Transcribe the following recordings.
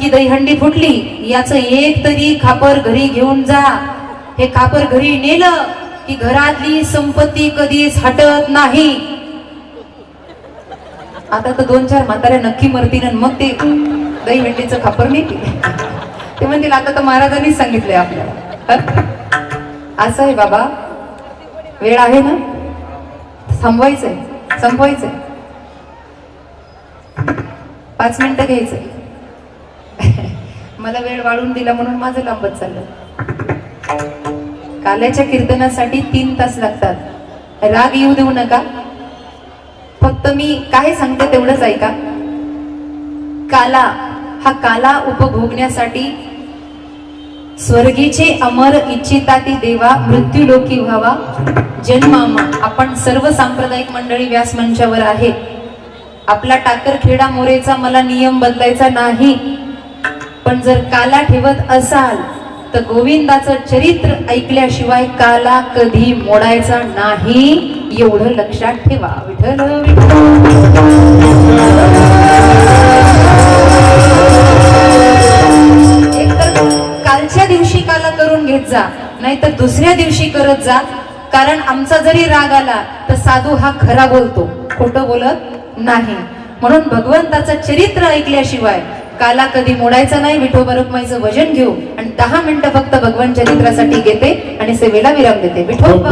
की दहीहंडी फुटली, याचं एक तरी खापर घरी घेऊन जा. हे खापर घरी नेलं की घरातली संपत्ती कधीच हटत नाही. आता तर 2-4 म्हाताऱ्या नक्की मरतील आणि मग ते दहीहंडीचं खापर नेतील. ते म्हणतील आता तर महाराजांनीच सांगितलंय आपल्याला. असं आहे बाबा, वेळ आहे ना, थांबवायचंय, संपवायचंय. 5 मिनिटं घ्यायचंय. मला वेळ वाढून दिला म्हणून माझं लांबत चाललं. काल्याच्या कीर्तनासाठी 3 तास लागतात. राग येऊ देऊ नका, फक्त मी काय सांगते तेवढंच ऐका. काला हा काला उपभोगण्यासाठी स्वर्गीचे अमर इच्छिता ती देवा, मृत्यू लोकी व्हावा जन्मामा. आपण सर्व सांप्रदायिक मंडळी व्यास मंचावर आहे. आपला टाकरखेडा मोरेचा मला नियम बदलायचा नाही, पण जर काला ठेवत असाल तर गोविंदाचं चरित्र ऐकल्याशिवाय काला कधी मोडायचा नाही, एवढं लक्षात ठेवा. विठ्ठल एकतर कालच्या दिवशी काला करून घेत जा, नाहीतर दुसऱ्या दिवशी करत जा. कारण आमचा जरी राग आला तर साधू हा खरा बोलतो, खोटं बोलत नाही. म्हणून भगवंताचं चरित्र ऐकल्याशिवाय काला कधी मोडायचा नाही. विठोबा रखुमाईचं भजन घेऊ आणि 10 मिनिटं फक्त भगवान चरित्रासाठी घेते आणि सेवेला विराम देते. विठोबा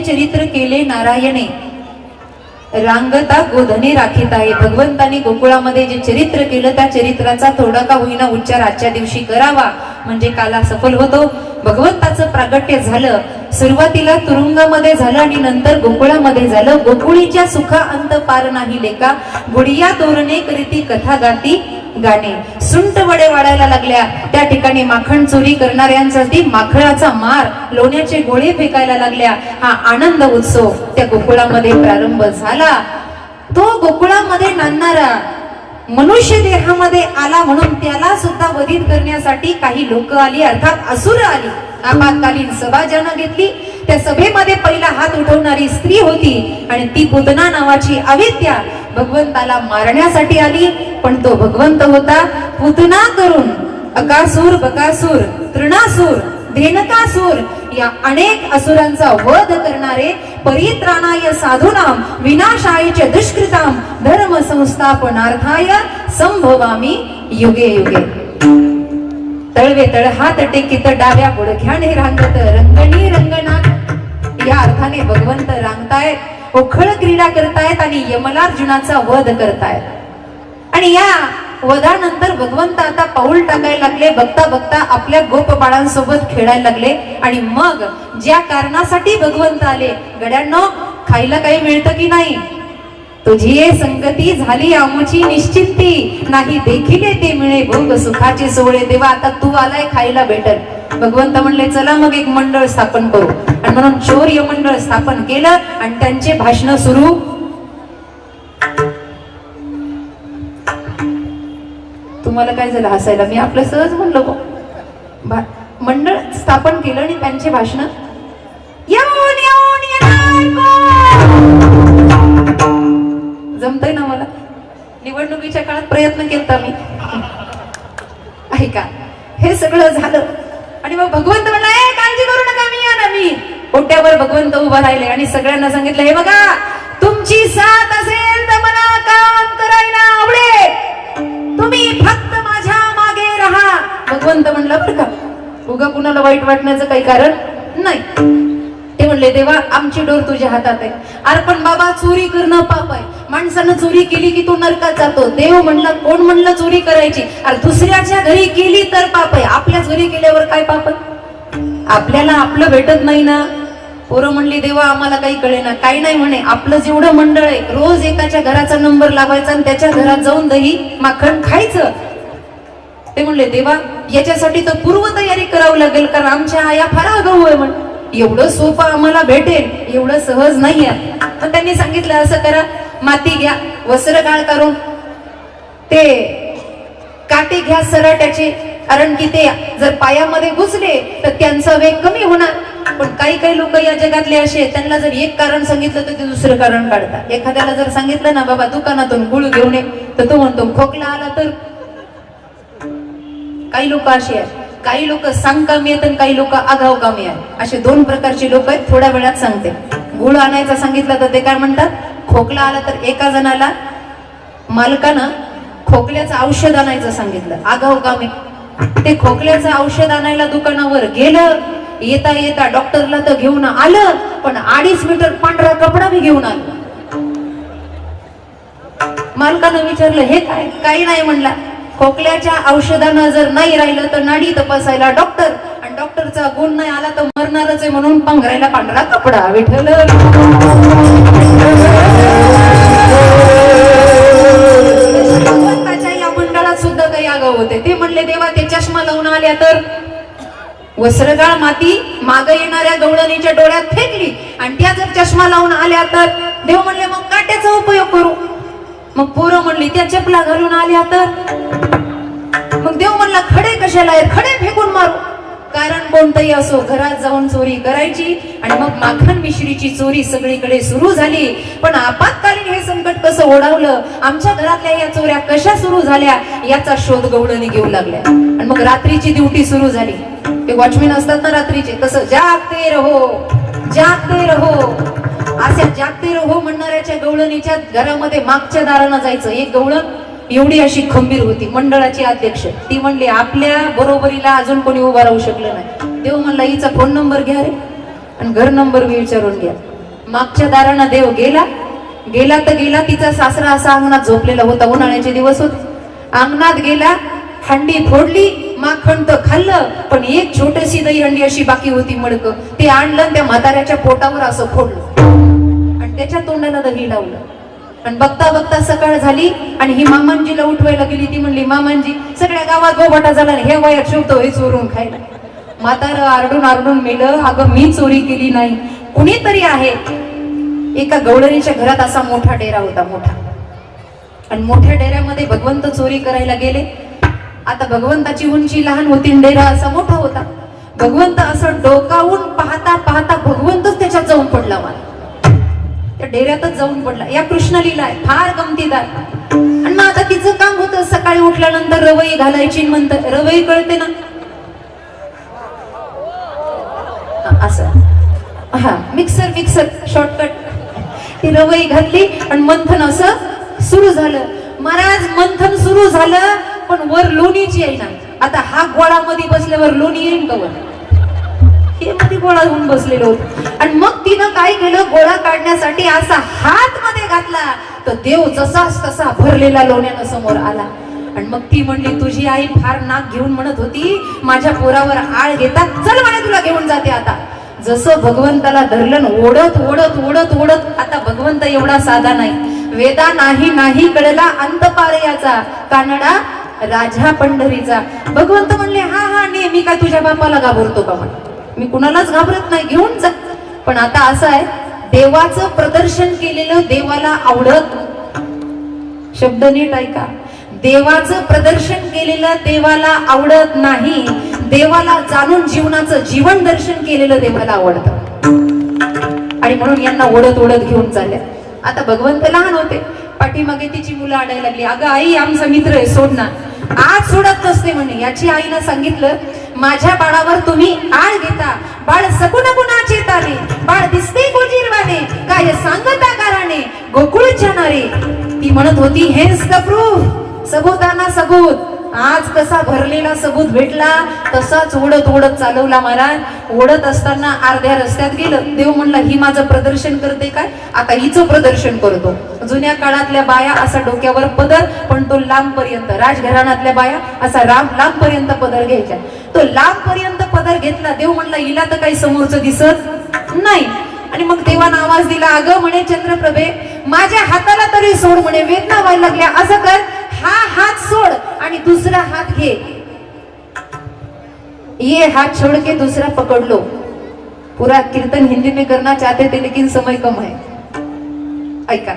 चरित्र केले नारायणे, रांगता गोधने राखीत आहे. भगवंतानी गोकुळामध्ये जे चरित्र केलं त्या चरित्राचा थोडा का होईना उच्चार आजच्या दिवशी करावा, म्हणजे काला सफल होतो. भगवंताचं प्रागट्य झालं, सुरुवातीला तुरुंगामध्ये झालं आणि नंतर गोकुळामध्ये झालं. गोकुळीच्या सुखा अंत पार नाही लेका, गुडिया तोरणे करीती कथा गाती गाणे. सुंट वडे वाढायला लागल्या, त्या ठिकाणी माखण चोरी करणाऱ्यांसाठी माखळाचा मार, लोण्याचे गोळे फेकायला लागल्या. हा आनंद उत्सव त्या गोकुळामध्ये प्रारंभ झाला. तो गोकुळामध्ये नांदणारा मनुष्य देहामध्ये आला म्हणून त्याला सुद्धा वधित करण्यासाठी काही लोक आली, अर्थात असुर आली. आपत्कालीन सभा ज्यानं घेतली त्या सभेमध्ये पहिला हात उठवणारी स्त्री होती आणि ती पूतना नावाची अविद्या भगवंताला मारण्यासाठी आली. पण तो भगवंत होता पूतना करून अकासूर, बकासूर, तृणासूर, धेनकासूर या अनेक असुरांचा वध करणारे, परित्राणाय साधूनाम विनाशाय च दुष्कृताम धर्म संस्थापनार्थाय संभवामी युगे युगे. तळवे तळहात टेकित डाव्या गुडघ्याने रांगत रंगणी रंगनाथ या अर्थाने भगवंत रांगतायत, उखळ क्रीडा करतायत आणि यमलार्जुनाचा वध करतायत. आणि या वधानंतर भगवंत आता पाऊल टाकायला लागले. बघता बघता आपल्या गोप बाळांसोबत खेळायला लागले. आणि मग ज्या कारणासाठी भगवंत आले, गड्यांनो खायला काही मिळतं की नाही? तुझी ये संगती झाली आमची निश्चिंती, नाही देखिले ते मिळे भोग सुखाचे सोहळे. देवा आता तू आलाय, खायला भेटल. भगवंत म्हणले चला मग एक मंडळ स्थापन करू. आणि म्हणून शौर्य मंडळ स्थापन केलं आणि त्यांचे भाषण सुरू. तुम्हाला काय झालं हसायला? मी आपलं सहज म्हणलो बा. मंडळ स्थापन केलं आणि त्यांचे भाषण जमतंय ना मला. निवडणुकीच्या काळात प्रयत्न केलता मी. ऐका, हे सगळं झालं आणि मग भगवंत म्हणला, काळजी करू नका, मी या ना. मी ओट्यावर भगवंत उभा राहिले आणि सगळ्यांना सांगितलं, हे बघा, तुमची साथ असेल तर मला काम करायला आवडेल, तुम्ही फक्त माझ्या मागे राहा. भगवंत म्हणलं, बरं का, उगा कुणाला वाईट वाटण्याचं काही कारण नाही. ते म्हणले, देवा, आमची डोर तुझ्या हातात आहे. अरे पण बाबा, चोरी करणं पाप आहे. माणसानं चोरी केली की तो नरकात जातो. देव म्हणला, कोण म्हणलं चोरी करायची? अरे दुसऱ्याच्या घरी केली तर पाप आहे, आपल्याच घरी केल्यावर काय पाप आहे? आपल्याला आपलं भेटत नाही ना. पोरं म्हणली, देवा, आम्हाला काही कळेना. काही नाही म्हणे, आपलं जेवढं मंडळ आहे, रोज एकाच्या घराचा नंबर लावायचा आणि त्याच्या घरात जाऊन दही माखण खायचं. ते म्हणले, देवा, याच्यासाठी तर पूर्वतयारी करावं लागेल, कारण आमच्या आया फार आगाऊ आहे. म्हण एवढं सोपं आम्हाला भेटेल एवढं सहज नाही आहे. मग त्यांनी सांगितलं, असं करा, माती घ्या, वस्त्र काळ करून ते काटे घ्या सराट्याचे, कारण की ते जर पायामध्ये घुसले तर त्यांचा वेग कमी होणार. पण काही काही लोक या जगातले असे, त्यांना जर एक कारण सांगितलं तर ते दुसरं कारण काढतात. एखाद्याला जर सांगितलं ना, बाबा दुकानातून गुळ घेऊन ये, तर तो म्हणतो खोकला आला तर. काही लोक असे आहेत, काही लोक सांगकामी आहेत आणि काही लोक आगाऊ कामी आहेत. असे दोन प्रकारचे लोक आहेत. थोड्या वेळात सांगते. गुळ आणायचा सांगितलं तर ते काय म्हणतात, खोकला आला तर. एका जणाला मालकानं खोकल्याचं औषध आणायचं सांगितलं, आगाऊ कामी. ते खोकल्याचं औषध आणायला दुकानावर गेलं, येता येता डॉक्टरला तर घेऊन आलं, पण 2.5 मीटर पांढरा कपडा मी घेऊन आलो. मालकानं विचारलं, हे काय? काही नाही म्हणला, खोकल्याच्या औषधानं जर नाही राहिलं तर नाडी तपासायला डॉक्टर, आणि डॉक्टरचा गुण नाही आला तर मरणारच आहे, म्हणून पांघरायला पांढरा कपडा. विठ्ठल. भगवंताच्या या मंडळात सुद्धा काही आगाऊ होते. ते म्हणले, देवा, ते चष्मा लावून आल्या तर. वस्त्रगाळ माती माग येणाऱ्या गवळणीच्या डोळ्यात फेकली आणि त्या जर चष्मा लावून आल्या तर. देव म्हणले, मग काट्याचा उपयोग करू. मग पोरं म्हणली, त्या चपला घालून आल्या तर. मग देव म्हणला, खडे कशाला आहेत? खडे फेकून मारू. कारण कोणतंही असो, घरात जाऊन चोरी करायची आणि मग माखन मिश्रीची चोरी सगळीकडे सुरू झाली. पण आपत्कालीन हे संकट कसं ओढावलं, आमच्या घरातल्या या चोऱ्या कशा सुरू झाल्या, याचा शोध गवळणी घेऊ लागल्या. आणि मग रात्रीची ड्युटी सुरू झाली. ते वॉचमॅन असतात ना रात्रीचे, तसं जागते रहो, जागते रहो. अशा जागते रहो म्हणणाऱ्याच्या गवळणीच्या घरामध्ये मागच्या दारानं जायचं. एक गवळण एवढी अशी खंबीर होती, मंडळाची अध्यक्ष. ती म्हणली, आपल्या बरोबरीला अजून कोणी उभा राहू शकलं नाही. देव म्हणला, हिचा फोन नंबर घ्या रे आणि घर नंबर बी विचारून घ्या. मागच्या दारानं देव गेला. गेला तर गेला, तिचा सासरा असा अंगणात झोपलेला होता. उन्हाळ्याचे दिवस होते. अंगणात गेला, हंडी फोडली, माखण तर खाल्लं, पण एक छोटीशी दही हंडी अशी बाकी होती, मडकं. ते आणलं, त्या म्हाताऱ्याच्या पोटावर असं फोडलं आणि त्याच्या तोंडाला दही लावलं. आणि बघता बघता सकाळ झाली आणि ही मामांजीला उठवायला गेली. ती म्हणली, मामांजी, सगळ्या गावात गोबाटा झाला, हे वयात शिवतो हे चोरून खायला. म्हातारं आरडून आरडून मेलं, अगं मी चोरी केली नाही, कुणीतरी आहे. एका गवळणीच्या घरात असा मोठा डेरा होता, मोठा. आणि मोठ्या डेऱ्यामध्ये भगवंत चोरी करायला गेले. आता भगवंताची उंची लहान होती, डेरा असा मोठा होता. भगवंत असं डोकावून पाहता पाहता भगवंतच त्याच्यात जाऊन पडला. मला त्या डेऱ्यातच जाऊन पडला. या कृष्णलीला आहे, फार गमतीदार. आणि मग आता तिचं काम होतं, सकाळी उठल्यानंतर रवई घालायची. म्हणतं, रवई कळते ना, असं, हा, मिक्सर मिक्सर शॉर्टकट. ती रवई घातली आणि मंथन असं सुरू झालं. महाराज, मंथन सुरू झालं, पण वर लोणीची आहे ना. आता हा गोळामध्ये बसल्यावर लोणी येईल का वर? हे मध्ये गोळा होऊन बसलेलो होतो. आणि मग तिनं काय केलं, गोळा काढण्यासाठी असा हात मध्ये घातला तर देव जसाच तसा भरलेला लोण्यानं समोर आला. आणि मग ती म्हणली, तुझी आई फार नाक घेऊन म्हणत होती, माझ्या पोरावर आळ घेतात, चल म्हणे तुला घेऊन जाते. आता जसं भगवंताला धरलं, ओढत ओढत ओढत ओढत. आता भगवंत एवढा साधा नाही. वेदा नाही नाही कळला अंत पार याचा, कानडा राजा पंढरीचा. भगवंत म्हणले, हा हा, नेहमी काय तुझ्या बापाला घाबरतो का? म्हणे, मी कुणालाच घाबरत नाही, घेऊन जा. पण आता असं आहे, देवाचं प्रदर्शन केलेलं देवाला आवडत. शब्द नीट ऐका, देवाचं प्रदर्शन केलेलं देवाला आवडत नाही, देवाला जाणून जीवनाचं जीवन दर्शन केलेलं देवाला आवडतं. आणि म्हणून यांना ओढत ओढत घेऊन चालल्या. आता भगवंत लहान होते, पाठीमागे तिची मुलं आडायला लागली. अगं आई, आमचा मित्र आहे, सोड ना. आज सोडत नसते म्हणे. याची आईनं सांगितलं, माझ्या बाळावर तुम्ही आळ घेता, बाळ सकुन गुणाचे तारे, बाळ दिसते गोजीरवाने, काय सांगता काराने गोकुळच्या नारे. ती म्हणत होती, हेच द प्रूफ, सबूताना सबूत. आज कसा भरलेला सबूत भेटला तसाच ओढत ओढत चालवला महाराज. ओढत असताना अर्ध्या रस्त्यात गेलं. देव म्हणला, ही माझं प्रदर्शन करते काय, आता हिचं प्रदर्शन करतो. जुन्या काळातल्या बाया असा डोक्यावर पदर, पण तो लांब पर्यंत. राजघराण्यातल्या बाया असा लांब पर्यंत पदर घ्यायच्या. तो लांब पर्यंत पदर घेतला. देव म्हणला, हिला तर काही समोरचं दिसत नाही. आणि मग देवानं आवाज दिला, अगं म्हणे चंद्रप्रभे, माझ्या हाताला तरी सोड म्हणे, वेदना व्हायला लागल्या. असं कर, हा हात सोड आणि दुसरा हात घे. ये हाथ छोड़ के दूसरा पकड़ लो. पूरा कीर्तन हिंदी में करना चाहते थे लेकिन समय कम है. ऐका,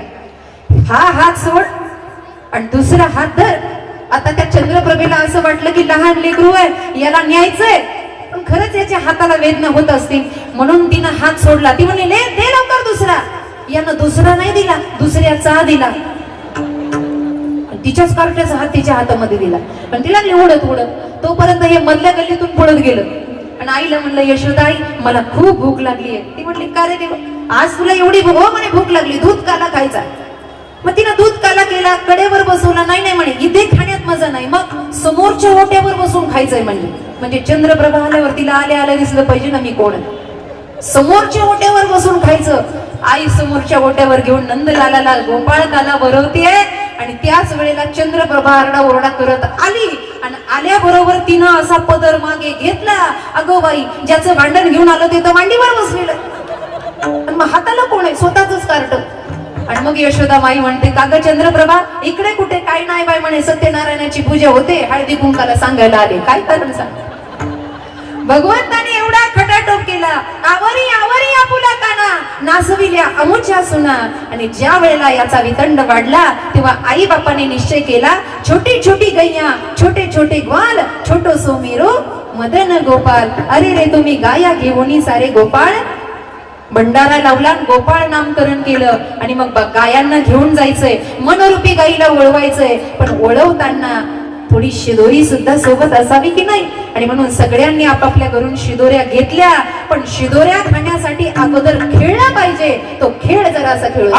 हा हात सोड आणि दुसरा हात धर. आता त्या चंद्रप्रभेला असं वाटलं की लहान लेकरू आहे, याला न्यायचंय, पण खरंच याच्या हाताला वेदना होत असतील, म्हणून तिनं हात सोडला. ती म्हणली, दे लवकर दुसरा. यानं दुसरा नाही दिला, दुसऱ्याचा दिला. तिच्याच कार्ट्याचा हात तिच्या हातामध्ये दिला. पण तिला उडत उडत तोपर्यंत हे मधल्या गल्लीतून पळत गेलं. आणि आईला म्हणलं, यशोदा आई, मला खूप भूक लागली आहे. ती म्हणली, का रे देव, आज तुला एवढी भूक? हो म्हणे, भूक लागली, दूध काला खायचा. मग तिनं दूध काला केला, कडेवर बसवला. नाही म्हणे, इथे खाण्यात मजा नाही, मग समोरच्या ओट्यावर बसून खायचंय. म्हणजे चंद्रप्रभा आल्यावर तिला आल्या दिसलं पाहिजे ना मी कोण. समोरच्या ओट्यावर बसून खायचं. आई समोरच्या ओट्यावर घेऊन नंदलालाला गोपाळकाला बरवते. आणि त्याच वेळेला चंद्रप्रभा आरडाओरडा करत आली. आणि आल्याबरोबर तिनं असा पदर मागे घेतला. अगो बाई, ज्याचं भांडण घेऊन आलं ते तर मांडीवर बसलेलं, आणि मग हाताला कोण आहे, स्वतःच कार्ट. आणि मग यशोदा माई म्हणते, का ग चंद्रप्रभा, इकडे कुठे? काय नाही बाई म्हणे, सत्यनारायणाची पूजा होते, हळदी कुंकाला सांगायला आले. काय कारण सांग. भगवंताने एवढा खटाटोप केला, आवरी आवरी आपुला काना, नाचविल्या अमुच्या सुना. आणि ज्या वेळेला याचा वितंड वाढला तेव्हा आई बापाने निश्चय केला, छोटी छोटी गैया, छोटे छोटे ग्वाल, छोटो सोमेरो मदन गोपाल. अरे रे, तुम्ही गाया घेऊन सारे गोपाळ. भंडारा लावला, गोपाळ नामकरण केलं. आणि मग गायांना घेऊन जायचंय, मनोरूपी गाईला ओळवायचंय. पण ओळवताना थोडी शिदोरी सुद्धा सोबत असावी की नाही. आणि म्हणून सगळ्यांनी आपापल्या घरून शिदोऱ्या घेतल्या. पण शिदोऱ्या खाण्यासाठी अगोदर खेळला पाहिजे. तो खेळ जरासा खेळू.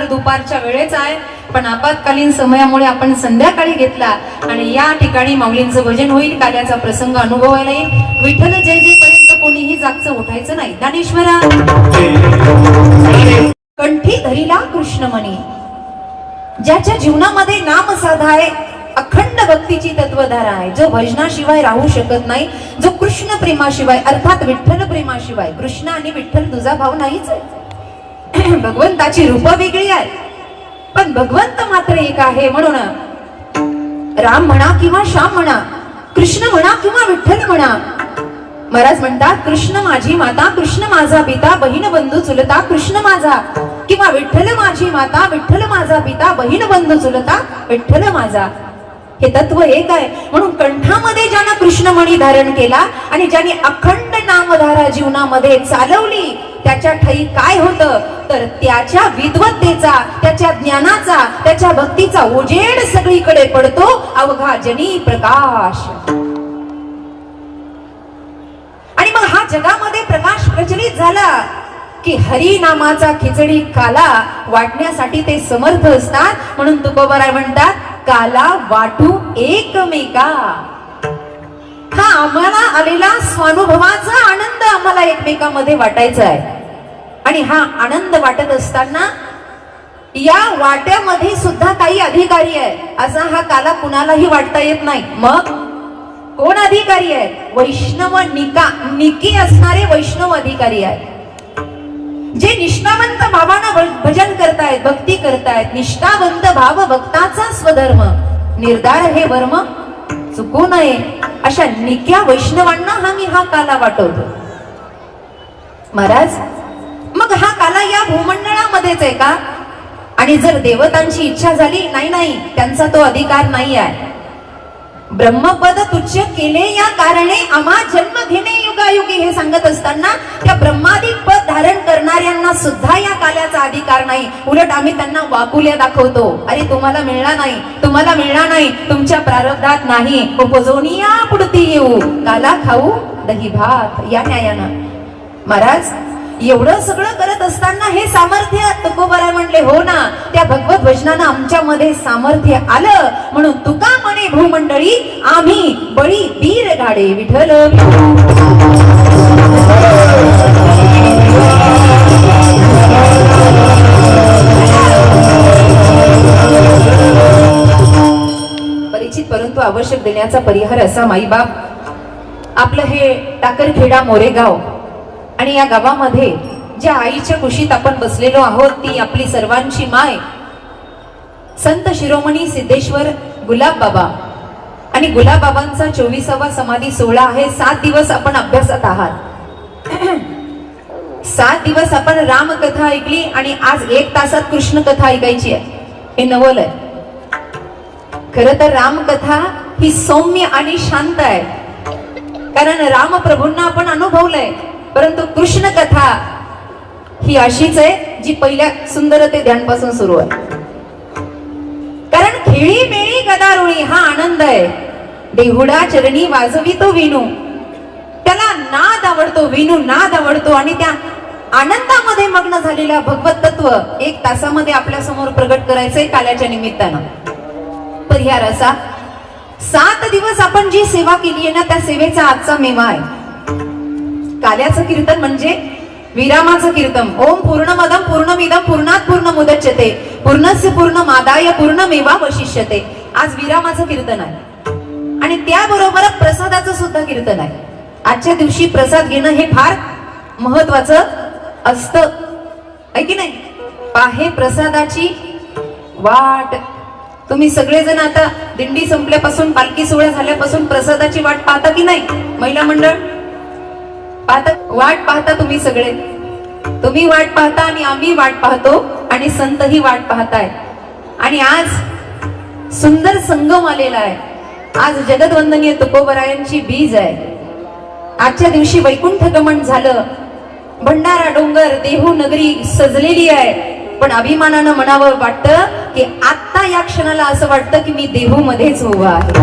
भर दुपारच्या वेळेच आहे, पण आपत्कालीन समयामुळे आपण संध्याकाळी घेतला आणि या ठिकाणी माऊलींचं भजन होईल, काल्याचा प्रसंग अनुभवायला येईल. विठ्ठल जय जय पर्यंत कोणीही जागचं उठायचं नाही. ज्ञानेश्वरा कंठी धरिला कृष्णमणी, ज्याच्या जीवनामध्ये नाम साधा आहे, अखंड भक्तीची तत्वधारा आहे, जो भजनाशिवाय राहू शकत नाही, जो कृष्ण प्रेमाशिवाय अर्थात विठ्ठल प्रेमाशिवाय, कृष्ण आणि विठ्ठल तुझा भाव नाहीच आहे. भगवंताची रूप वेगळी आहे, पण भगवंत मात्र एक आहे. म्हणून राम म्हणा किंवा श्याम म्हणा, कृष्ण म्हणा किंवा विठ्ठल म्हणा, महाराज म्हणतात कृष्ण माझी माता, कृष्ण माझा पिता, बहीण बंधू चुलता कृष्ण माझा, किंवा विठ्ठल माझी माता, विठ्ठल माझा पिता, बहीण बंधू चुलता विठ्ठल माझा. हे तत्व एक आहे. म्हणून कंठामध्ये ज्यानं कृष्णमणी धारण केला आणि ज्याने अखंड नामधारा जीवनामध्ये चालवली, त्याच्या ठाई काय होतं तर त्याच्या विद्वत्तेचा, त्याच्या ज्ञानाचा, त्याच्या भक्तीचा उजेड सगळीकडे पडतो, अवघा जनी प्रकाश. आणि मग हा जगामध्ये प्रकाश प्रचलित झाला की हरी नामाचा खिचडी काला वाटण्यासाठी ते समर्थ असतात. म्हणून तुकोबाराय म्हणतात काला वाटू एकमेका. हा आम्हाला आलेला स्वानुभवाचा आनंद आम्हाला एकमेकांमध्ये वाटायचा आहे. आणि हा आनंद वाटत असताना या वाट्यामध्ये सुद्धा काही अधिकारी आहे. असा हा काला कुणालाही वाटता येत नाही. मग कोण अधिकारी आहे? वैष्णव निकी असणारे वैष्णव अधिकारी आहेत, जे निष्ठावंत भावानं भजन करतायत, भक्ती करतायत. निष्ठावंत भाव भक्ताचा स्वधर्म, निर्धार हे वर्म चुकू नये, अशा निक्या वैष्णवांना हा काला वाटवतो. महाराज मग हा काला या भूमंडळामध्येच आहे का? आणि जर देवतांची इच्छा झाली, नाही, त्यांचा तो अधिकार नाही आहे. ब्रह्मपद तुच्छ केले या कारणे आम्हा जन्म घेणे युगायुगी हे सांगत असताना त्या ब्रह्मादिक पद धारण करणाऱ्यांना सुद्धा या काल्याचा अधिकार नाही. उलट आम्ही त्यांना वाकुल्या दाखवतो. अरे तुम्हाला मिळणार नाही, तुम्हाला मिळणार नाही, तुमच्या प्रारब्धात नाही, उपजोनिया पुढती येऊ, काला खाऊ दही भात या न्यायानं. महाराज एवढं सगळं करत असताना हे सामर्थ्य तुकोबाराय म्हणले हो ना, त्या भगवत भजनानं आमच्यामध्ये सामर्थ्य आलं. म्हणून तुका म्हणे भूमंडळी आम्ही बळी वीर गाडे विठ्ठल. परिचित परंतु आवश्यक देण्याचा परिहार असा, माईबाप आपलं हे टाकरखेडा मोरेगाव आणि या गावामध्ये ज्या आईच्या कुशीत आपण बसलेलो आहोत, ती आपली सर्वांची माय संत शिरोमणी सिद्धेश्वर गुलाब बाबा. आणि गुलाब बाबांचा 24वा समाधी सोहळा आहे. 7 दिवस आपण अभ्यासात आहात. 7 दिवस आपण रामकथा ऐकली आणि आज 1 तासात कृष्ण कथा ऐकायची आहे. हे नवल आहे. खरं तर रामकथा ही सौम्य आणि शांत आहे, कारण रामप्रभूंना आपण अनुभवलंय. परंतु कृष्ण कथा ही अशीच आहे जी पहिल्या सुंदरते ध्यानपासून सुरू आहे. कारण खेळी मेळी गदारुळी हा आनंद आहे. देहुडा चरणी वाजवी तो विणू, त्याला नाद आवडतो, विणू नाद आवडतो. आणि त्या आनंदामध्ये मग्न झालेला भगवत तत्व 1 तासामध्ये आपल्या समोर प्रगट करायचंय काल्याच्या निमित्तानं. परिहार असा, 7 दिवस आपण जी सेवा केली आहे ना, त्या सेवेचा आजचा मेवा आहे. काल्याचं कीर्तन म्हणजे विरामाचं कीर्तन. ओम पूर्णमदं पूर्णमिदं पूर्णात पूर्णमुदच्यते पूर्णस्य पूर्णमादाय पूर्णमेवा वशिष्यते. आज विरामाचं कीर्तन आहे आणि त्याबरोबर प्रसादाचं सुद्धा कीर्तन आहे. आजच्या दिवशी प्रसाद घेणं हे फार महत्वाचं असतं, आहे की नाही? पाहे प्रसादाची वाट. तुम्ही सगळेजण आता दिंडी संपल्यापासून, पालखी सोहळा झाल्यापासून प्रसादाची वाट पाहता की नाही? महिला मंडळ पाहता, वाट पाहता तुम्ही सगळे. तुम्ही वाट पाहता आणि आम्ही वाट पाहतो आणि संतही वाट पाहताय. आणि आज सुंदर संगम आलेला आहे. आज जगदवंदनीय तुकोबरायांची बीज आहे. आजच्या दिवशी वैकुंठ गमन झालं. भंडारा डोंगर देहू नगरी सजलेली आहे. पण अभिमानानं म्हणावं वाटतं की आता या क्षणाला असं वाटतं की मी देहू मध्येच उभा आहे.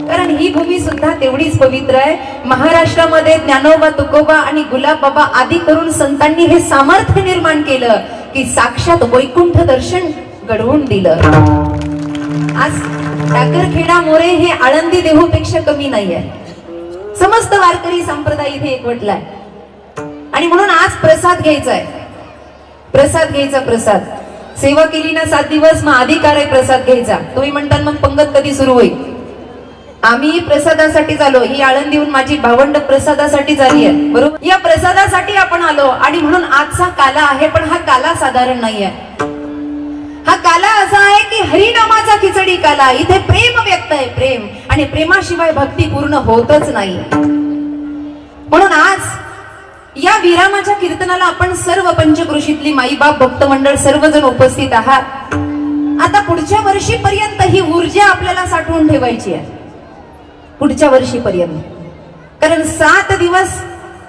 कारण ही भूमी सुद्धा तेवढीच पवित्र आहे. महाराष्ट्रामध्ये ज्ञानोबा तुकोबा आणि गुलाब बाबा आदी करून संतांनी हे सामर्थ्य निर्माण केलं की साक्षात वैकुंठ दर्शन घडवून दिलं. आज टाकरखेडा मोरे हे आळंदी देहूपेक्षा कमी नाहीये. समस्त वारकरी संप्रदाय इथे एकवटलाय आणि म्हणून आज प्रसाद घ्यायचा आहे. प्रसाद घ्यायचा. प्रसाद सेवा केली ना 7 दिवस, मग अधिकार आहे प्रसाद घ्यायचा. तुम्ही म्हणता मग पंगत कधी सुरू होईल? आम्ही प्रसादासाठी आलो. ही आळंदीहून माझी भावंड प्रसादासाठी झाली आहे, बरोबर. या प्रसादासाठी आपण आलो आणि म्हणून आजचा काला आहे. पण हा काला साधारण नाहीये. हा काला असा आहे की हरिनामाचा खिचडी काला. इथे प्रेम व्यक्त आहे, प्रेम. आणि प्रेमाशिवाय भक्ती पूर्ण होतच नाही. म्हणून आज या विरामाच्या कीर्तनाला आपण सर्व पंचकृषीतली माईबाप भक्त मंडळ सर्वजण उपस्थित आहात. आता पुढच्या वर्षीपर्यंत ही ऊर्जा आपल्याला साठवून ठेवायची आहे. पुढच्या वर्षीपर्यंत. कारण 7 दिवस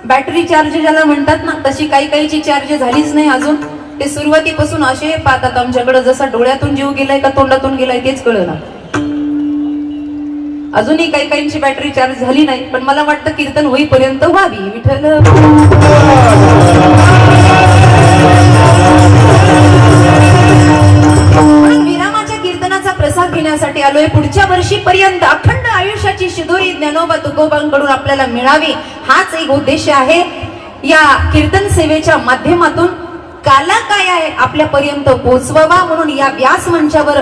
बॅटरी चार्ज ज्याला म्हणतात ना, तशी काही काहीची चार्ज झालीच नाही अजून. ते सुरुवातीपासून असे पाहतात आमच्याकडे, जसा डोळ्यातून जीव गेलाय का तोंडातून गेलाय तेच कळना. अजूनही काही काहींची बॅटरी चार्ज झाली नाही. पण मला वाटतं कीर्तन होईपर्यंत व्हावी. विठ्ठल विरामाच्या कीर्तनाचा प्रसाद घेण्यासाठी आलोय. पुढच्या वर्षीपर्यंत अखंड आयुष्याची शिदोरी ज्ञानोबा तुकोबांकडून आपल्याला मिळावी, हाच एक उद्देश आहे. या कीर्तन सेवेच्या माध्यमातून काला काय आहे आपल्यापर्यंत पोहोचवावा. म्हणून या व्यास मंचावर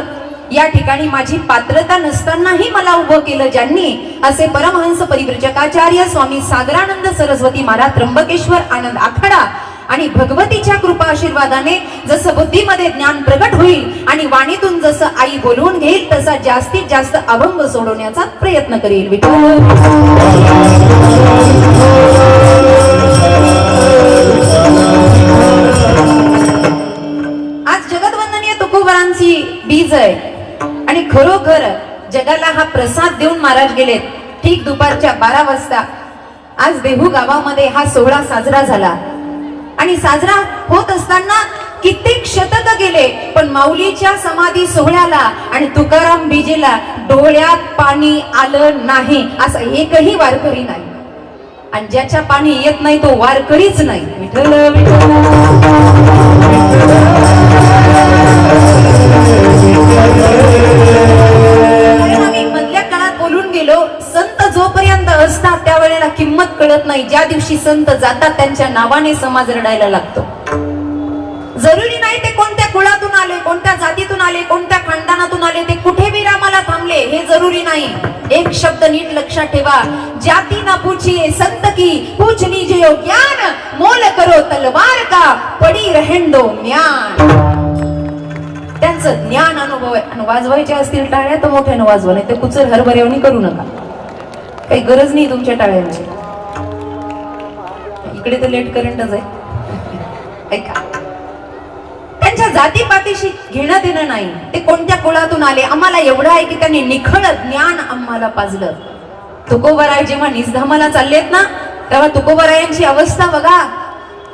या ठिकाणी माझी पात्रता नसतानाही मला उभं केलं ज्यांनी, असे परमहंस परिव्रजकाचार्य स्वामी सागरानंद सरस्वती महाराज त्र्यंबकेश्वर आनंद आखाडा. आणि भगवतीच्या कृपा आशीर्वादाने जसं बुद्धीमध्ये ज्ञान प्रगट होईल आणि वाणीतून जसं आई बोलवून घेईल तसा जास्तीत जास्त अभंग सोडवण्याचा प्रयत्न करेल. विठ्ठल आज जगतवंदनीय तुकोबारांची बीज आहे आणि खरोखर जगाला हा प्रसाद देऊन महाराज गेलेत. ठीक दुपारच्या 12 वाजता आज देहू गावामध्ये हा सोहळा साजरा झाला. आणि साजरा होत असताना कित्येक शतक गेले, पण माऊलीच्या समाधी सोहळ्याला आणि तुकाराम बीजेला डोळ्यात पाणी आलं नाही असा एकही वारकरी नाही. आणि ज्याच्या पाणी येत नाही तो वारकरीच नाही. विठ्ठल आम्ही मधल्या काळात बोलून गेलो, संत जोपर्यंत असतात त्यावेळेला किंमत कळत नाही. ज्या दिवशी संत जातात त्यांच्या नावाने समाज रडायला लागतो. जरुरी नाही ते कोणत्या कुळातून आले, कोणत्या जातीतून आले, कोणत्या खानदानातून आले, ते कुठे विरामाला थांबले हे जरुरी नाही. एक शब्द नीट लक्षात ठेवा, जाती ना पूछिए संत की, पूछ लीजिए ज्ञान, मोल करो तलवार का, पडी रहें दो म्यान. त्यांचं ज्ञान अनुभव आहे. आणि वाजवायचे असतील टाळ्या तर मोठ्यानं वाजवा, नाही ते कुचर हरभऱ्यावणी करू नका. काही गरज नाही तुमच्या टाळ्यांची. इकडे तर लेट करंटच आहे. ऐका, त्यांच्या जातीपातीशी घेणं देणं नाही. ते कोणत्या कुळातून आले, आम्हाला एवढं आहे की त्यांनी निखळ ज्ञान आम्हाला पाजलं. तुकोबाराय जेव्हा निजधामाला चाललेत ना, तेव्हा तुकोबारायांची अवस्था बघा.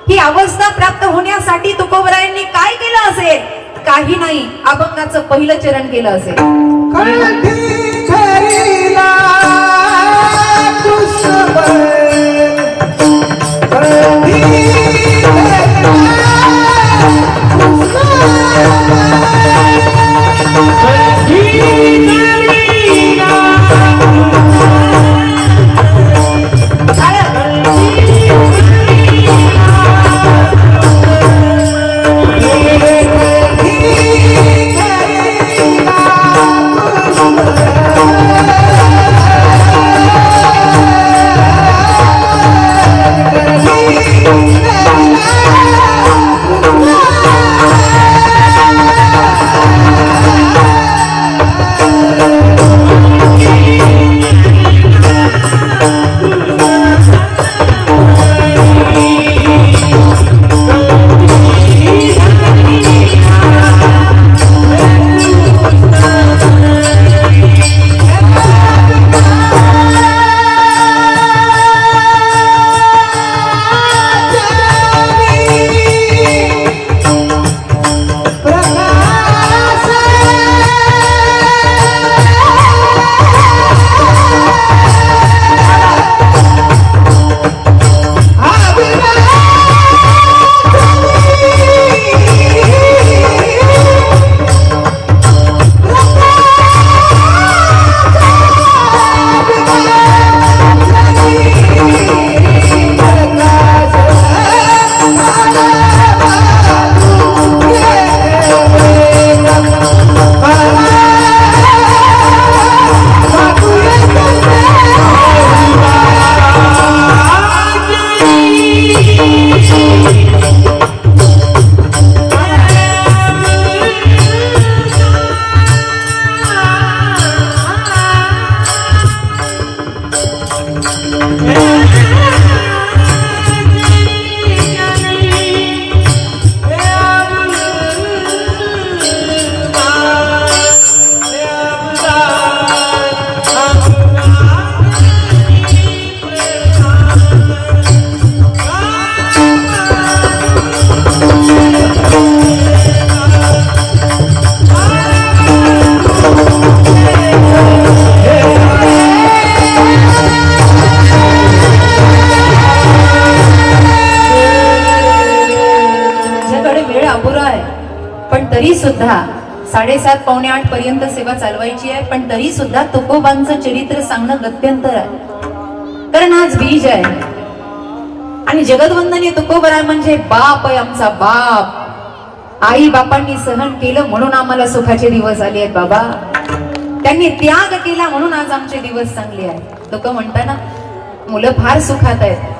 ही अवस्था प्राप्त होण्यासाठी तुकोबारायांनी काय केलं असेल? काही नाही, अभंगाचं पहिलं चरण केलं असेल. अपुरा आहे, पण तरी सुद्धा 7:30 पावणे 8 पर्यंत सेवा चालवायची आहे, पण तरी सुद्धा तुकोबांचं चरित्र सांगणं गत्यंतर आहे. कारण आज बीज आहे आणि जगदवंदनीय तुकोबराय म्हणजे बाप आहे, आमचा बाप. आई बापांनी सहन केलं म्हणून आम्हाला सुखाचे दिवस आले आहेत बाबा. त्यांनी त्याग केला म्हणून आज आमचे दिवस चांगले आहेत. लोक म्हणताना मुलं फार सुखात आहेत.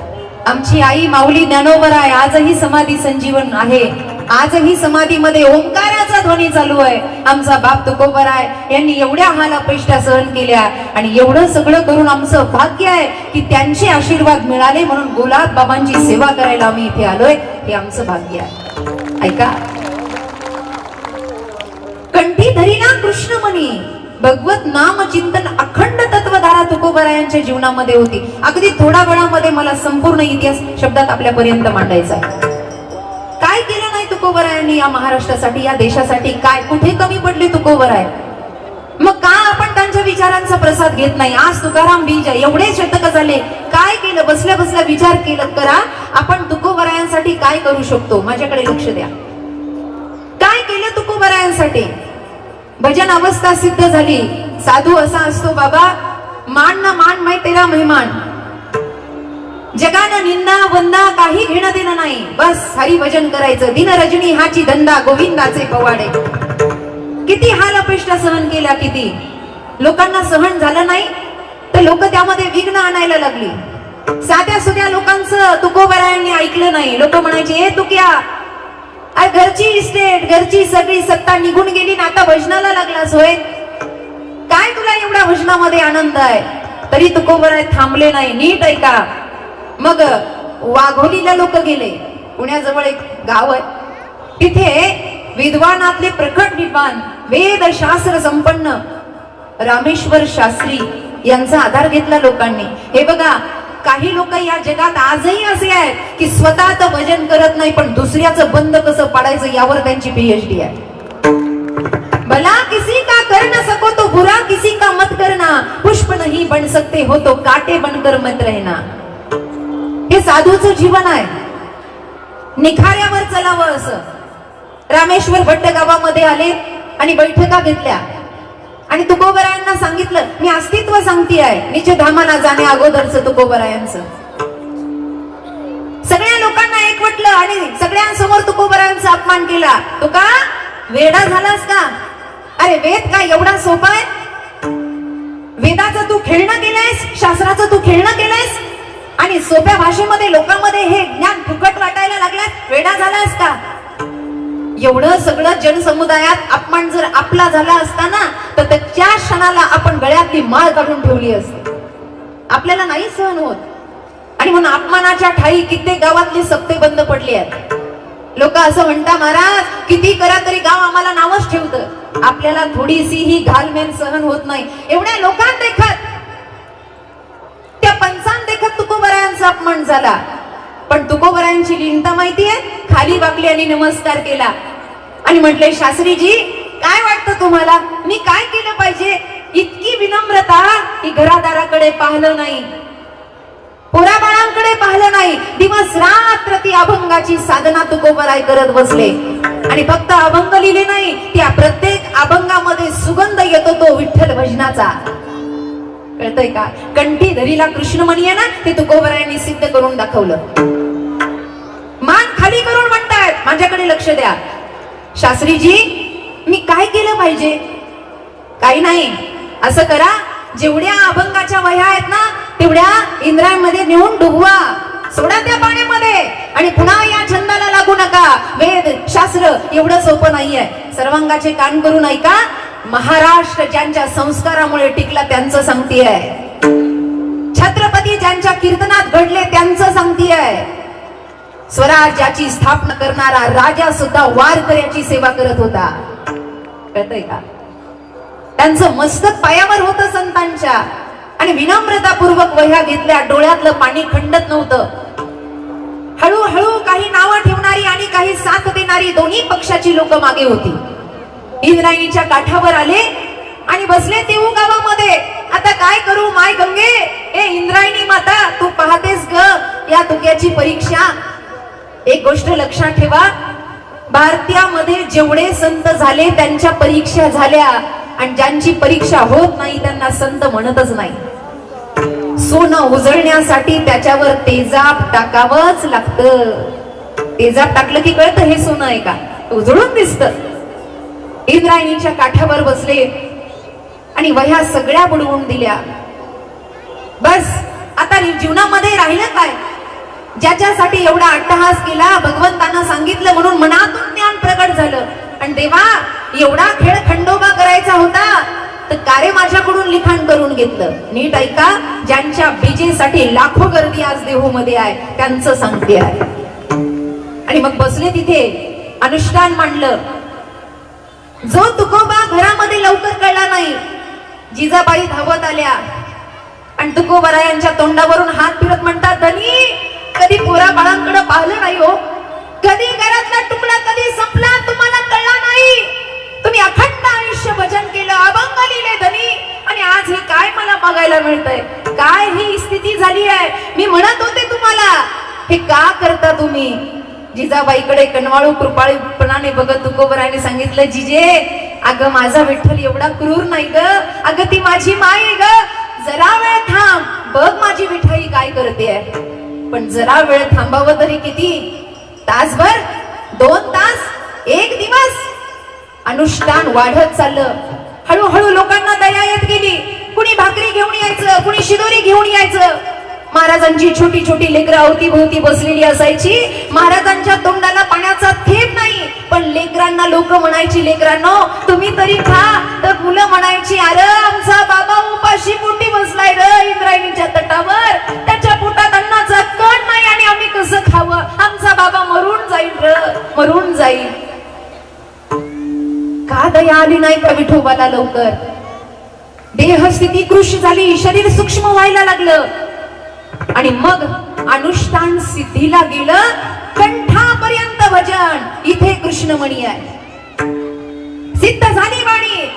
आमची आई माऊली ज्ञानोबराय आजही समाधी संजीवन आहे. आजही समाधीमध्ये ओंकाराचा ध्वनी चालू आहे. आमचा बाप तुकोबराय यांनी एवढ्या हाल अपेष्टा सहन केल्या आणि एवढं सगळं करून आमचं भाग्य आहे की त्यांचे आशीर्वाद मिळाले म्हणून गुलाब बाबांची सेवा करायला आम्ही इथे आलोय. हे आमचं भाग्य आहे. ऐका, कंठी धरीना कृष्णमणी भगवत नाम चिंतन अखंड तत्वधारा तुकोबरायांच्या जीवनामध्ये होती. अगदी थोड्या वेळामध्ये मला संपूर्ण इतिहास शब्दात आपल्यापर्यंत मांडायचा आहे. काय केलं नाही तुकोबरायांनी या महाराष्ट्रासाठी, या देशासाठी? काय कुठे कमी पडले तुकोबराय? मग का आपण त्यांच्या विचारांचा प्रसाद घेत नाही? आज तुकाराम बीज आहे, एवढे शतक झाले, काय केलं? बसल्या बसल्या विचार केलं करा, आपण तुकोबरायांसाठी काय करू शकतो? माझ्याकडे लक्ष द्या. काय केलं तुकोबरायांसाठी? भजन अवस्था सिद्ध झाली. साधू असा असतो बाबा, मान ना मान मै तेरा मेहमान. जगानं निंदा वंदा काही घेणं देणं नाही, बस हरी भजन करायचं. दिन रजनी हाची धंदा गोविंदाचे पवाडे. किती हाल अपेष्टा सहन केल्या, किती लोकांना सहन झालं नाही तर लोक त्यामध्ये विघ्न आणायला लागली. साध्या सुध्या लोकांचं तुकोबरायांनी ऐकलं नाही. लोक म्हणायचे, ए तुक्या, घरची इस्टेट, घरची सगळी सत्ता निघून गेली ना आता भजनाला लागलास होय? काय तुला एवढ्या भजनामध्ये आनंद आहे? तरी तुकोबराय थांबले नाही. नीट ऐका. मग वाघोलीला लोक गेले. पुण्याजवळ एक गाव आहे, तिथे विद्वानातले प्रकट विद्वान, वेद शास्त्र संपन्न रामेश्वर शास्त्री यांचा आधार घेतला लोकांनी. हे बघा, काही लोक या जगात आजही असे आहेत की स्वतःच भजन करत नाही पण दुसऱ्याचं बंद कसं पाडायचं यावर त्यांची पीएचडी आहे. भला किसी का कर न सको तो बुरा किसी का मत करना, पुष्प नहीं बन सकते हो तो काटे बनकर मत रहना. हे साधूचं जीवन आहे. निखाऱ्यावर चलावं असं. रामेश्वर भट्ट गावामध्ये आले आणि बैठका घेतल्या आणि तुकोबरायांना सांगितलं, मी अस्तित्व सांगते आहे निज धामाला जाणे अगोदरचं तुकोबरायांचं. सगळ्या लोकांना एकवटलं आणि सगळ्यांसमोर तुकोबरायांचा अपमान केला. तुका वेडा झालास का? अरे वेद काय एवढा सोपा आहे? वेदाचं तू खेळणं केलंयस, शास्त्राचं तू खेळणं केलंयस आणि सोप्या भाषेमध्ये लोकांमध्ये हे ज्ञान फुकट वाटायला लागलाय. वेडा झालास का? एवढं सगळं जनसमुदायात अपमान जर आपला झाला असता ना तर त्या क्षणाला आपण गळ्यातली माळ काढून ठेवली असते. आपल्याला नाही सहन होत आणि म्हणून अपमानाच्या ठाई कित्येक गावातले सप्ते बंद पडले आहेत. लोक असं म्हणता, महाराज किती करा तरी गाव आम्हाला नावच ठेवतं. आपल्याला थोडीशी ही घालमेल सहन होत नाही. एवढ्या लोकांना देखत, त्या पंचांना देखत तुकोबरायांचा अपमान झाला. पण तुकोबरायांची लिंता माहितीये? खाली वाकली आणि नमस्कार केला आणि म्हटले, शास्त्रीजी काय वाटतं तुम्हाला, मी काय केलं पाहिजे? इतकी विनम्रता की घरादाराकडे पाहिलं नाही, पोराबाळांकडे पाहिलं नाही. दिवस रात्र ती अभंगाची साधना तुकोबराय करत बसले आणि फक्त अभंग लिहिले नाही, त्या प्रत्येक अभंगामध्ये सुगंध येतो तो विठ्ठल भजनाचा. कळतंय का? कंठी धरीला कृष्णमणी आहे ना, ते तुकोबरायांनी सिद्ध करून दाखवलं. मान खाली करून म्हणतायत, माझ्याकडे लक्ष द्या. शास्त्रीजी मी काय केलं पाहिजे? काही नाही, असं करा, जेवढ्या अभंगाच्या वह्या आहेत ना तेवढ्या इंद्रायणमध्ये नेऊन डुबवा, सोडा त्या पाण्यामध्ये आणि पुन्हा या छंदाला लागू नका. वेद शास्त्र एवढं सोपं नाहीये. सर्वांगाचे कान करून ऐका. महाराष्ट्र ज्यांच्या संस्कारामुळे टिकला त्यांचं सांगतीये. छत्रपती ज्यांच्या कीर्तनात घडले त्यांचं सांगतीये. स्वराज्याची स्थापना करणारा राजा सुद्धा वारकऱ्याची सेवा करत होता. कळतंय का? त्यांचं मस्तक पायावर होतं संतांच्या आणि विनम्रतापूर्वक वह्या घेतल्या. डोळ्यातलं पाणी खंडत नव्हतं. हळूहळू काही नावं ठेवणारी आणि काही साथ देणारी दोन्ही पक्षाची लोक मागे होती. इंद्रायणीच्या काठावर आले आणि बसले देऊ गावामध्ये. आता काय करू माय गंगे? ए इंद्रायणी माता, तू पाहतेस ग या तुक्याची परीक्षा. एक गोष्ट लक्षात ठेवा, भारतामध्ये जेवढे संत झाले त्यांच्या परीक्षा झाल्या, आणि ज्यांची परीक्षा होत नाही त्यांना संत म्हणतच नाही. सोनं उजळण्यासाठी त्याच्यावर तेजाब टाकावंच लागतं. तेजाब टाकलं की कळतं हे सोनं आहे का, उजळून दिसतं. इंद्रायणीच्या काठावर बसले आणि वह्या सगळ्या बुडवून दिल्या. बस आता जीवनामध्ये राहिलं काय? ज्याच्यासाठी एवढा अट्टहास केला, भगवंतानं सांगितलं म्हणून मनातून ज्ञान प्रकट झालं. आणि देवा, एवढा खेळ खंडोबा करायचा होता तर कारे माझ्याकडून लिखाण करून घेतलं. नीट ऐका, ज्यांच्या बीजेसाठी लाखो गर्दी आज देहूमध्ये आहे त्यांचं सांगते आहे. आणि मग बसले तिथे, अनुष्ठान मांडलं. जो तुकोबा घरामध्ये लवकर कळला नाही, जिजाबाई धावत आल्या आणि तुकोबरायांच्या तोंडावरून हात फिरत म्हणतात, धनी कधी पोरा बाळांकडे पाहिलं नाही हो, कधी घरातला तुकडा कधी संपला तुम्हाला कळला नाही. तुम्ही अखंड आयुष्य भजन केलं, अभंग लिहिले धनी, आणि आज हे काय मला बघायला मिळतंय? काय ही स्थिती झाली आहे? मी म्हणत होते तुम्हाला, हे का करता तुम्ही? जिजाबाईकडे कणवाळू कृपाळूपणाने बघत तुकोबराने सांगितलं, जिजे अगं माझा विठ्ठल एवढा क्रूर नाही ग, अगं ती माझी माय आहे ग, जरा वेळ थांब, बघ माझी विठ्ठली काय करते. पण जरा वेळ थांबावं तरी किती? तासभर, 2 तास, 1 दिवस? अनुष्ठान वाढत चाललं. हळूहळू लोकांना दया येत गेली. कुणी भाकरी घेऊन यायचं, कुणी शिदोरी घेऊन यायचं. महाराजांची छोटी छोटी लेकरं अवतीभोवती बसलेली असायची. महाराजांच्या तोंडाला पाण्याचा थेंब नाही, पण लेकरांना लोक म्हणायची, लेकरांनो तुम्ही तरी खा. तर मुलं म्हणायची, अरे आमचा बाबा उपाशी पोटी बसलाय र इंद्रायणीच्या तटावर, त्याच्या पोटात अन्नाचा कण नाही आणि आम्ही कसं खावं? आमचा बाबा मरून जाईल र, मरून जाईल. का दया आली नाही का विठोबाला लवकर? देहस्थिती कृश झाली, शरीर सूक्ष्म व्हायला लागलं. आणि मग अनुष्ठान सिद्धीला गेलं. कंठापर्यंत भजन. इथे कृष्णमणी आहे, सिद्ध झाली वाणी,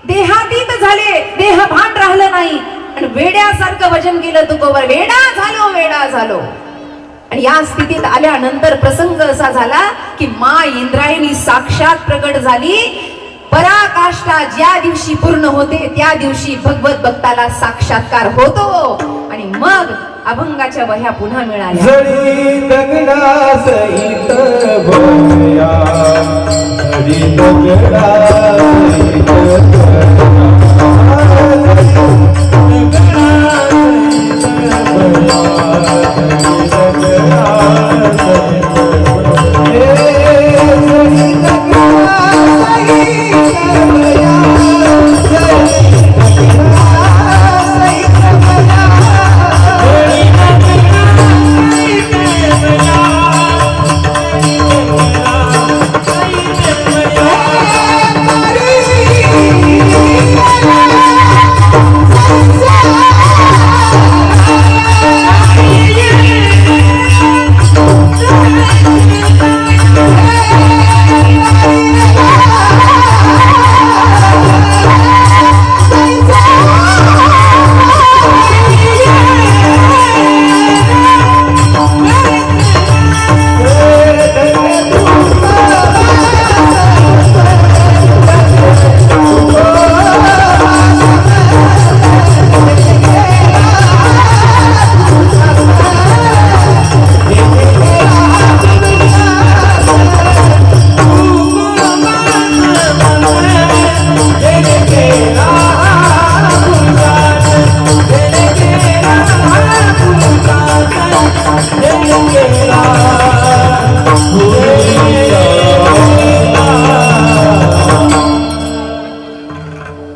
देहातीत झाले, देह भान राहिलं नाही. आणि वेड्यासारखं भजन केलं तुकोबर. वेडा झालो, वेडा झालो. आणि या स्थितीत आल्यानंतर प्रसंग असा झाला की मा इंद्रायणी साक्षात प्रकट झाली. पराकाष्ठा ज्या दिवशी पूर्ण होते त्या दिवशी भगवत भक्ताला साक्षात्कार होतो. आणि मग अभंगाच्या वह्या पुन्हा मिळाल्या. जडी दगडा सहित भया, जडी दगडा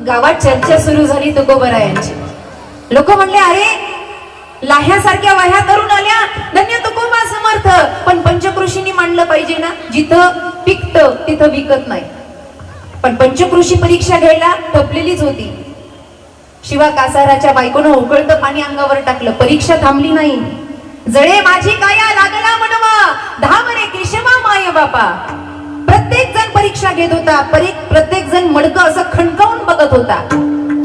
गावात चर्चा सुरू झाली तुकोबरायांची. लोक म्हणले, अरे लाह्यासारख्या वह्या करून आल्या, धन्य तुकोबा समर्थ. पण पंचकृषींनी मांडलं पाहिजे ना, जिथं पिकत तिथं विकत नाही. पण पंचकृषी परीक्षा घ्यायला ठपलेलीच होती. शिवा कासाराच्या बायकोनं उकळतं पाणी अंगावर टाकलं, परीक्षा थांबली नाही. जळे माझी काया लागला म्हणवा, धावरे केशवा माय बापा. प्रत्येक जण परीक्षा घेत होता, प्रत्येक जण मडकं असं खणकावून बघत होता.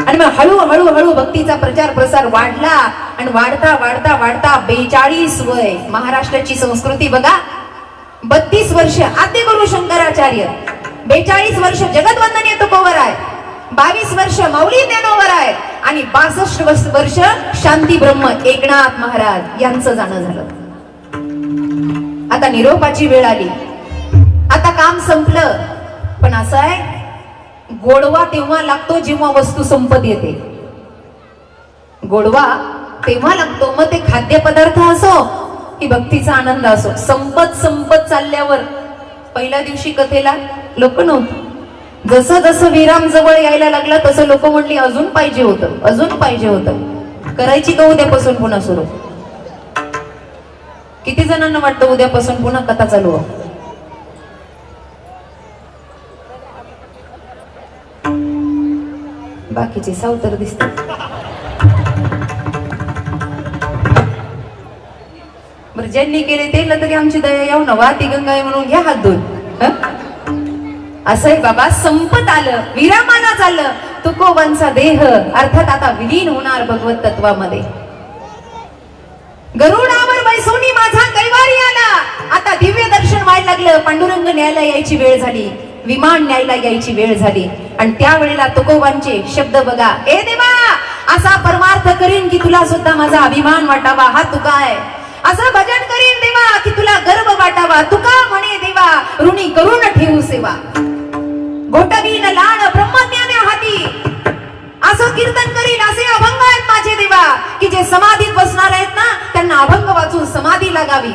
आणि मग हळूहळू हळू भक्तीचा प्रचार प्रसार वाढला. आणि वाढता वाढता वाढता 42 वय. महाराष्ट्राची संस्कृती बघा, 32 वर्ष आद्यगुरु शंकराचार्य, 42 वर्ष जगदवंदनीय तुकोबराय, 22 वर्ष माऊली ज्ञानोबराय आणि 62 वर्ष शांती ब्रह्म एकनाथ महाराज यांचं जाणं झालं. आता निरोपाची वेळ आली, आता काम संपलं. पण असं आहे, गोडवा तेव्हा लागतो जेव्हा वस्तू संपत येते. गोडवा तेव्हा लागतो, मग ते खाद्यपदार्थ असो की भक्तीचा आनंद असो. संपत चालल्यावर पहिल्या दिवशी कथेला लोक नव्हतं. जसं जसं विराम जवळ यायला लागला तसं लोक म्हटली अजून पाहिजे होतं, अजून पाहिजे होतं. करायची का उद्यापासून पुन्हा सुरू? किती जणांना वाटतं उद्यापासून पुन्हा कथा चालू? बाकीचे सावतर दिसतात. बरं, ज्यांनी केले तेला तरी आमची दया याव ना, वाती गंगाय म्हणून घ्या हात धुवून. असंय बाबा, संपत आलं, विरामाला झालं तुकोबांचा देह, अर्थात आता विलीन होणार भगवत तत्वामध्ये. गरुडावर बैसोनी माझा कैवारी आला. आता दिव्य दर्शन व्हायला लागलं, पांडुरंग न्यायला यायची वेळ झाली, विमान न्यायला यायची वेळ झाली. आणि त्यावेळेला तुकोबांचे शब्द बघा, ए देवा, असा परमार्थ करीन की तुला सुद्धा माझा अभिमान वाटावा, हा तुका आहे. असं भजन करीन देवा की तुला गर्व वाटावा, तुका म्हणे देवा ऋणी करून ठेवू सेवा. घोटवीन लाड ब्रह्मज्ञान हाती, असं कीर्तन करीन असे अभंग आहेत माझे देवा, की जे समाधीत बसणार आहेत ना त्यांना अभंग वाचून समाधी लागावी.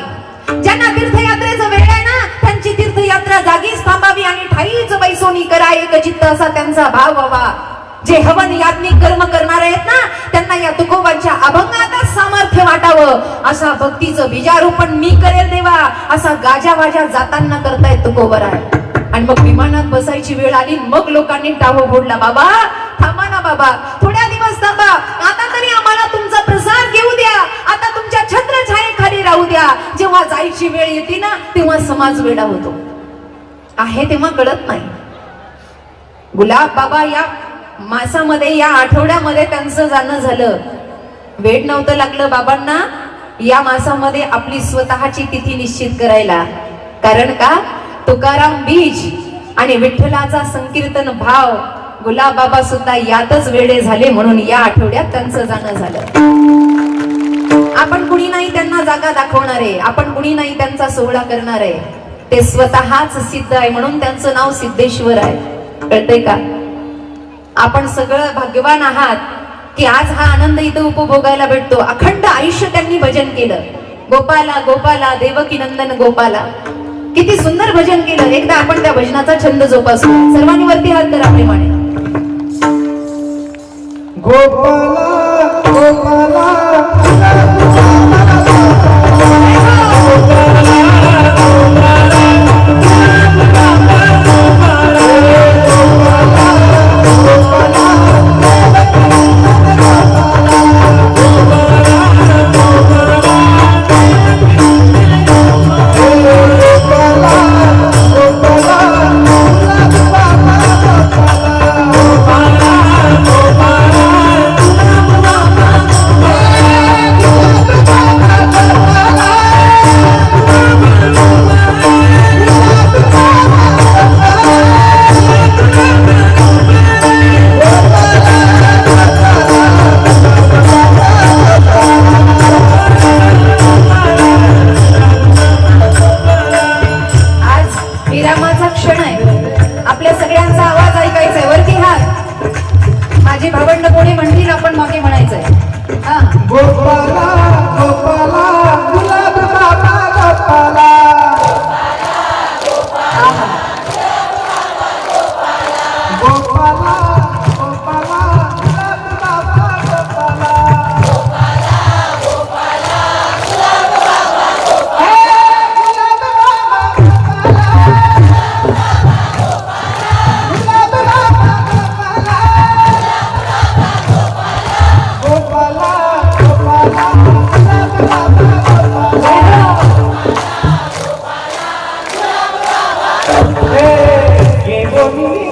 ज्यांना तीर्थयात्रेचं वेळ आहे ना त्यांची तीर्थयात्रा जागीच थांबावी आणि ठाईच बैसोनी करा एक चित्त असा त्यांचा भाव व्हावा. जे हवन याज्ञिक कर्म करणार आहेत ना त्यांना या तुकोबांच्या अभंगातच सामर्थ्य वाटावं. असा भक्तीचं बीजारोपण मी करेल देवा, असा गाजावाजा जाताना करतायत तुकोबराय. आणि मग विमानात बसायची वेळ आली, मग लोकांनी टाहो फोडला, बाबा थांबा ना बाबा, थोड्या दिवस थांबा, आता तरी आम्हाला तुमचा प्रसाद घेऊ द्या, आता तुमच्या छत्रछायेखाली राहू द्या. जेव्हा जायची वेळ येते ना तेव्हा समाज वेडा होतो, आहे तेव्हा कळत नाही. गुलाब बाबा या मासामध्ये, या आठवड्यामध्ये त्यांचं जाणं झालं. वेळ नव्हतं लागलं बाबांना या मासामध्ये आपली स्वतःची तिथी निश्चित करायला. कारण का, तुकाराम बीज आणि विठ्ठलाचा संकीर्तन भाव, गुलाब बाबा सुद्धा यातच वेडे झाले, म्हणून या आठवड्यात त्यांचं जाणं झालं. आपण कुणी नाही त्यांना जागा दाखवणार आहे, आपण कुणी नाही त्यांचा सोहळा करणार आहे, ते स्वतःच सिद्ध आहे, म्हणून त्यांचं नाव सिद्धेश्वर आहे. कळतंय का? आपण सगळं भाग्यवान आहात की आज हा आनंद इथं उपभोगायला भेटतो. अखंड आयुष्य त्यांनी भजन केलं, गोपाला गोपाला देवकी नंदन गोपाला. किती सुंदर भजन केलं. एकदा आपण त्या भजनाचा छंद जोपासू. सर्वांनी वरती हात करा प्रेमाने. गोपाला गोपाला Hey,